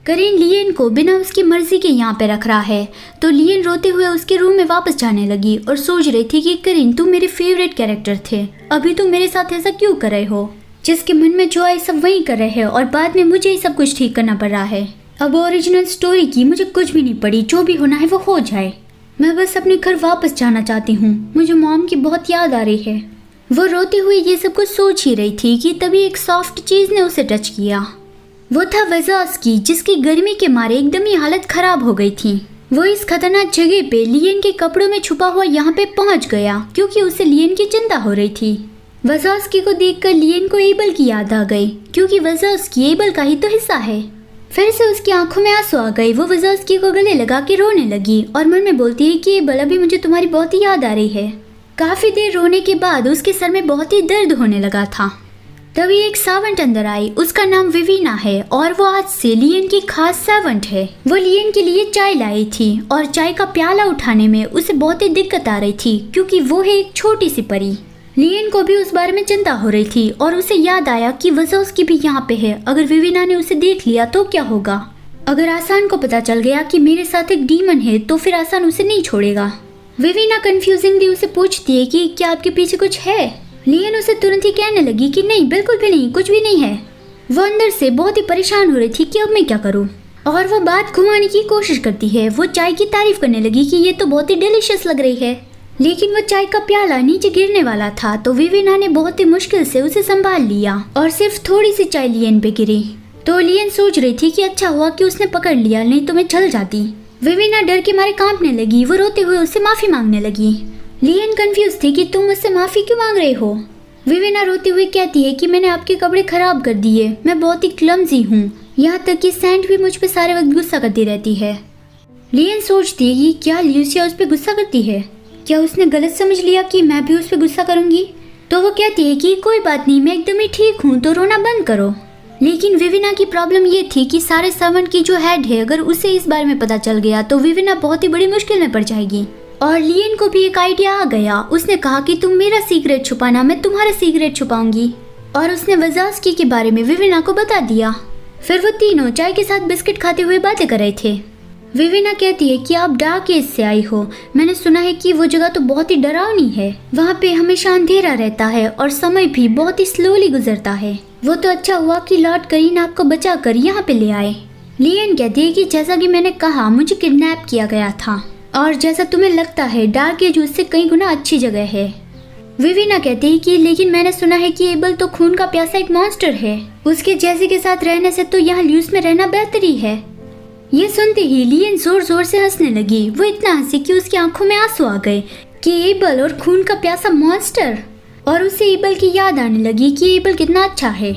करीन लियन को बिना उसकी मर्जी के यहाँ पे रख रहा है। तो लियन रोते हुए उसके रूम में वापस जाने लगी और सोच रही थी कि करीन तुम मेरे फेवरेट कैरेक्टर थे, अभी तुम मेरे साथ ऐसा क्यों कर रहे हो? जिसके मन में जो आए सब वही कर रहे हैं और बाद में मुझे ही सब कुछ ठीक करना पड़ रहा है। अब ओरिजिनल स्टोरी की मुझे कुछ भी नहीं पड़ी, जो भी होना है वो हो जाए। मैं बस अपने घर वापस जाना चाहती हूँ, मुझे मॉम की बहुत याद आ रही है। वो रोते हुए ये सब कुछ सोच ही रही थी कि तभी एक सॉफ्ट चीज ने उसे टच किया। वो था वज़ास्की, जिसकी गर्मी के मारे एकदम ही हालत खराब हो गई थी। वो इस खतरनाक जगह पे लियन के कपड़ों में छुपा हुआ यहाँ पे पहुँच गया क्योंकि उसे लियन की चिंता हो रही थी। वज़ास्की को देखकर लियन को एबल की याद आ गई क्योंकि वज़ास्की एबल का ही तो हिस्सा है। फिर से उसकी आंखों में आंसू आ गए। वो वज़ास्की को गले लगा के रोने लगी और मन में बोलती है कि एबल अभी मुझे तुम्हारी बहुत ही याद आ रही है। काफी देर रोने के बाद उसके सर में बहुत ही दर्द होने लगा था। तभी एक सर्वेंट अंदर आई, उसका नाम विवीना है और वो आज से लियन की खास सर्वेंट है। वो लियन के लिए चाय लाई थी और चाय का प्याला उठाने में उसे बहुत ही दिक्कत आ रही थी क्योंकि वो है एक छोटी सी परी। लियन को भी उस बारे में चिंता हो रही थी और उसे याद आया कि वज़ास्की भी यहाँ पे है। अगर विवीना ने उसे देख लिया तो क्या होगा? अगर आसान को पता चल गया कि मेरे साथ एक डीमन है तो फिर आसान उसे नहीं छोड़ेगा। विवीना कंफ्यूजिंगली उसे पूछती है कि क्या आपके पीछे कुछ है? लियन उसे तुरंत ही कहने लगी कि नहीं, बिल्कुल भी नहीं, कुछ भी नहीं है। वो अंदर से बहुत ही परेशान हो रही थी कि अब मैं क्या करूं, और वो बात घुमाने की कोशिश करती है। वो चाय की तारीफ करने लगी कि ये तो बहुत ही डिलीशियस लग रही है, लेकिन वो चाय का प्याला नीचे गिरने वाला था तो विवीना ने बहुत ही मुश्किल से उसे संभाल लिया और सिर्फ थोड़ी सी चाय लियन पे गिरी। तो लियन सोच रही थी कि अच्छा हुआ कि उसने पकड़ लिया, नहीं तो मैं चल जाती। विवीना डर के मारे कांपने लगी। वो रोते हुए उससे माफी मांगने लगी। लियन कंफ्यूज थी कि तुम मुझसे माफी क्यों मांग रहे हो? विवीना रोते हुए कहती है कि मैंने आपके कपड़े खराब कर दिए, मैं बहुत ही क्लमजी हूँ, यहाँ तक कि सैंड भी मुझ पे सारे वक्त गुस्सा करती रहती है। लियन सोचती है कि क्या ल्यूसिया उस पर गुस्सा करती है, क्या उसने गलत समझ लिया कि मैं भी उस पर गुस्सा करूंगी? तो वो कहती है कि कोई बात नहीं, मैं एकदम ही ठीक हूँ, तो रोना बंद करो। लेकिन विवीना की प्रॉब्लम ये थी कि सारे सर्वेंट की जो हेड है, अगर उसे इस बारे में पता चल गया तो विवीना बहुत ही बड़ी मुश्किल में पड़ जाएगी। और लियन को भी एक आइडिया आ गया। उसने कहा कि तुम मेरा सीक्रेट छुपाना, मैं तुम्हारा सीक्रेट छुपाऊंगी। और उसने वज़ास्की के बारे में विवीना को बता दिया। फिर वो तीनों चाय के साथ बिस्किट खाते हुए बातें कर रहे थे। विवीना कहती है कि आप डार्क एज से आई हो, मैंने सुना है कि वो जगह तो बहुत ही डरावनी है, वहाँ पे हमेशा अंधेरा रहता है और समय भी बहुत ही स्लोली गुजरता है। वो तो अच्छा हुआ कि लॉर्ड करीन आपको बचा कर यहाँ पे ले आए। लियन कहती है कि जैसा कि मैंने कहा, मुझे किडनैप किया गया था और जैसा तुम्हें लगता है डार्क एज उससे कई गुना अच्छी जगह है। विवीना कहती है कि लेकिन मैंने सुना है कि एबल तो खून का प्यासा एक मॉन्स्टर है, उसके जैसे के साथ रहने से तो यहाँ ल्यूस में रहना बेहतर ही है। ये सुनते ही लियन जोर जोर से हंसने लगी। वो इतना हंसी कि उसकी आंखों में आंसू आ गए कि एबल और खून का प्यासा मॉन्स्टर, और उसे एबल की याद आने लगी कि एबल कितना अच्छा है।